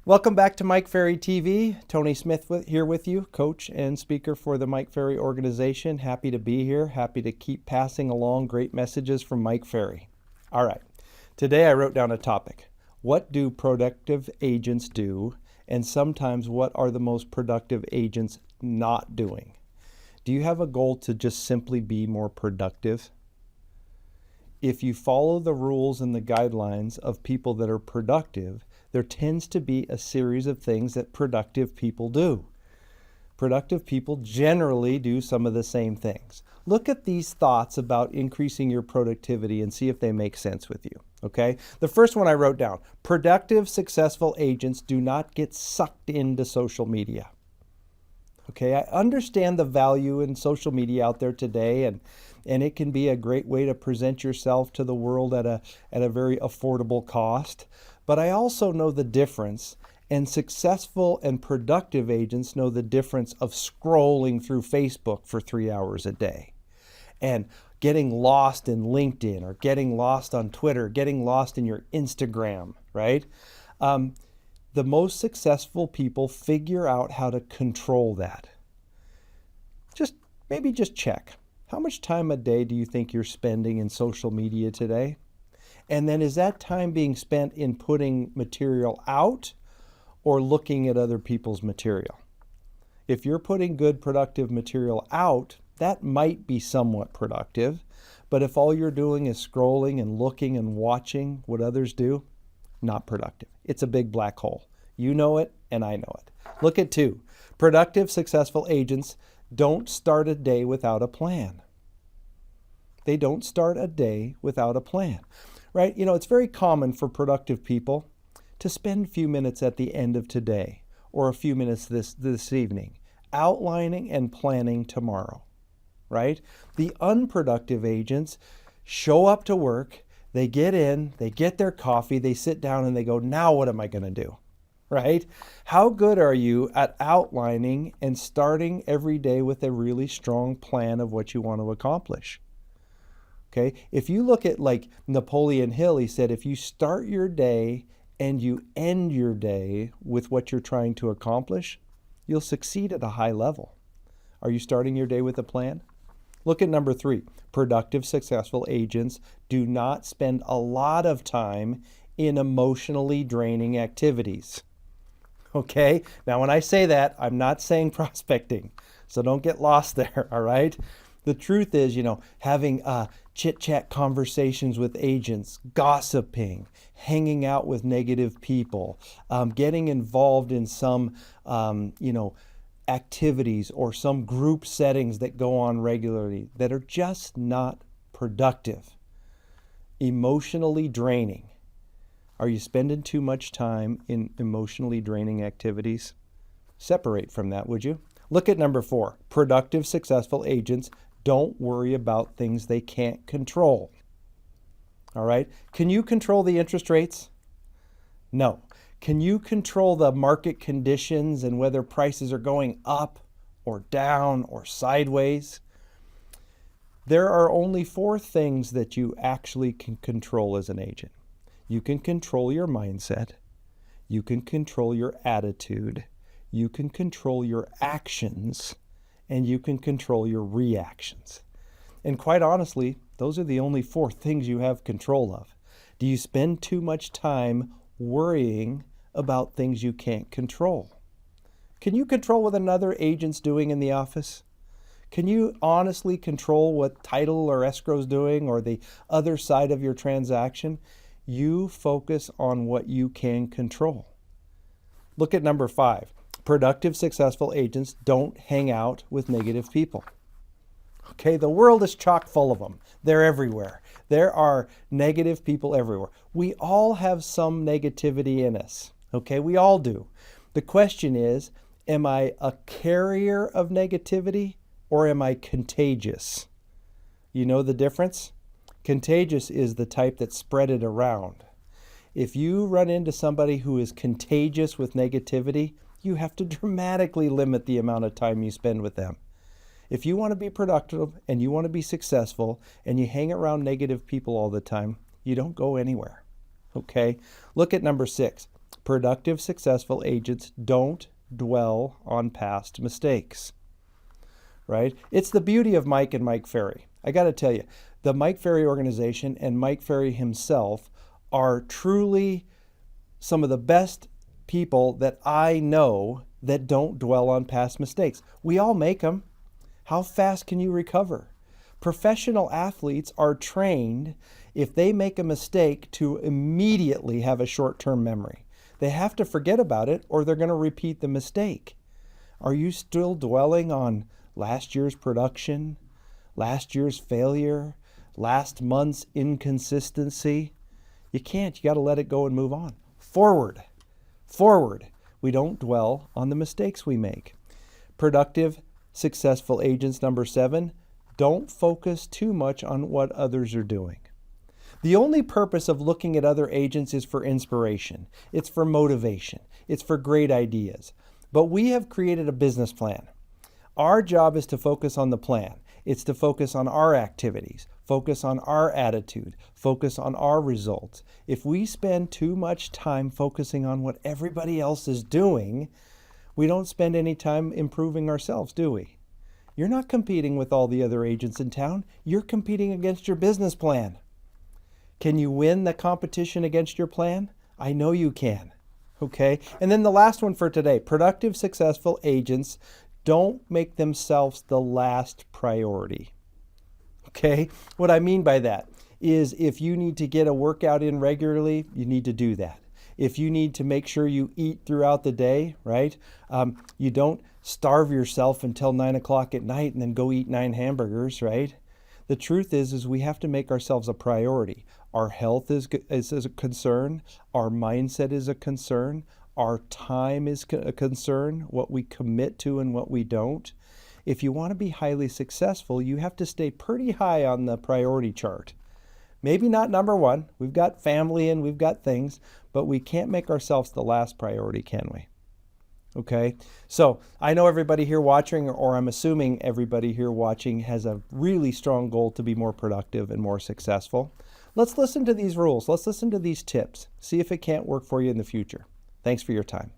Welcome back to Mike Ferry TV. Tony Smith here with you, coach and speaker for the Mike Ferry organization. Happy to be here. Happy to keep passing along great messages from Mike Ferry. All right. Today I wrote down a topic. What do productive agents do? And sometimes what are the most productive agents not doing? Do you have a goal to just simply be more productive? If you follow the rules and the guidelines of people that are productive, there tends to be a series of things that productive people do. Productive people generally do some of the same things. Look at these thoughts about increasing your productivity and see if they make sense with you, okay? The first one I wrote down, productive, successful agents do not get sucked into social media. Okay, I understand the value in social media out there today, and it can be a great way to present yourself to the world at a very affordable cost. But I also know the difference, and successful and productive agents know the difference of scrolling through Facebook for 3 hours a day and getting lost in LinkedIn or getting lost on Twitter, getting lost in your Instagram, right? The most successful people figure out how to control that. Maybe just check. How much time a day do you think you're spending in social media today? And then is that time being spent in putting material out or looking at other people's material? If you're putting good, productive material out, that might be somewhat productive. But if all you're doing is scrolling and looking and watching what others do, not productive. It's a big black hole. You know it, and I know it. Look at 2. Productive, successful agents don't start a day without a plan. They don't start a day without a plan, right? You know, it's very common for productive people to spend a few minutes at the end of today or a few minutes this evening outlining and planning tomorrow, right? The unproductive agents show up to work, they get in, they get their coffee, they sit down and they go, now what am I going to do? Right? How good are you at outlining and starting every day with a really strong plan of what you want to accomplish? Okay, if you look at like Napoleon Hill, he said, if you start your day and you end your day with what you're trying to accomplish, you'll succeed at a high level. Are you starting your day with a plan? Look at number 3. Productive, successful agents do not spend a lot of time in emotionally draining activities. Okay, now when I say that, I'm not saying prospecting, so don't get lost there, all right? The truth is, having chit-chat conversations with agents, gossiping, hanging out with negative people, getting involved in some, activities or some group settings that go on regularly that are just not productive, emotionally draining. Are you spending too much time in emotionally draining activities? Separate from that, would you? Look at number 4. Productive, successful agents don't worry about things they can't control. All right? Can you control the interest rates? No. Can you control the market conditions and whether prices are going up or down or sideways? There are only 4 things that you actually can control as an agent. You can control your mindset. You can control your attitude. You can control your actions. And you can control your reactions. And quite honestly, those are the only 4 things you have control of. Do you spend too much time worrying about things you can't control? Can you control what another agent's doing in the office? Can you honestly control what title or escrow is doing or the other side of your transaction? You focus on what you can control. Look at number 5. Productive, successful agents don't hang out with negative people. Okay, the world is chock full of them. They're everywhere. There are negative people everywhere. We all have some negativity in us. Okay, we all do. The question is, am I a carrier of negativity or am I contagious? You know the difference? Contagious is the type that spread it around. If you run into somebody who is contagious with negativity, you have to dramatically limit the amount of time you spend with them. If you want to be productive and you want to be successful and you hang around negative people all the time, you don't go anywhere. Okay? Look at number 6. Productive, successful agents don't dwell on past mistakes, right? It's the beauty of Mike and Mike Ferry. I got to tell you, the Mike Ferry organization and Mike Ferry himself are truly some of the best people that I know that don't dwell on past mistakes. We all make them. How fast can you recover? Professional athletes are trained, if they make a mistake, to immediately have a short-term memory. They have to forget about it or they're going to repeat the mistake. Are you still dwelling on last year's production, last year's failure, last month's inconsistency? You can't. You got to let it go and move on. Forward. Forward. We don't dwell on the mistakes we make. Productive, successful agents, number 7, don't focus too much on what others are doing. The only purpose of looking at other agents is for inspiration. It's for motivation. It's for great ideas. But we have created a business plan. Our job is to focus on the plan. It's to focus on our activities, focus on our attitude, focus on our results. If we spend too much time focusing on what everybody else is doing, we don't spend any time improving ourselves, do we? You're not competing with all the other agents in town. You're competing against your business plan. Can you win the competition against your plan? I know you can. Okay? And then the last one for today, productive, successful agents don't make themselves the last priority. Okay? What I mean by that is if you need to get a workout in regularly, you need to do that. If you need to make sure you eat throughout the day, right? You don't starve yourself until 9 o'clock at night and then go eat 9 hamburgers, right? The truth is we have to make ourselves a priority. Our health is a concern. Our mindset is a concern. Our time is a concern, what we commit to and what we don't. If you want to be highly successful, you have to stay pretty high on the priority chart. Maybe not number 1. We've got family and we've got things, but we can't make ourselves the last priority, can we? Okay, so I know everybody here watching, or I'm assuming everybody here watching, has a really strong goal to be more productive and more successful. Let's listen to these rules. Let's listen to these tips. See if it can't work for you in the future. Thanks for your time.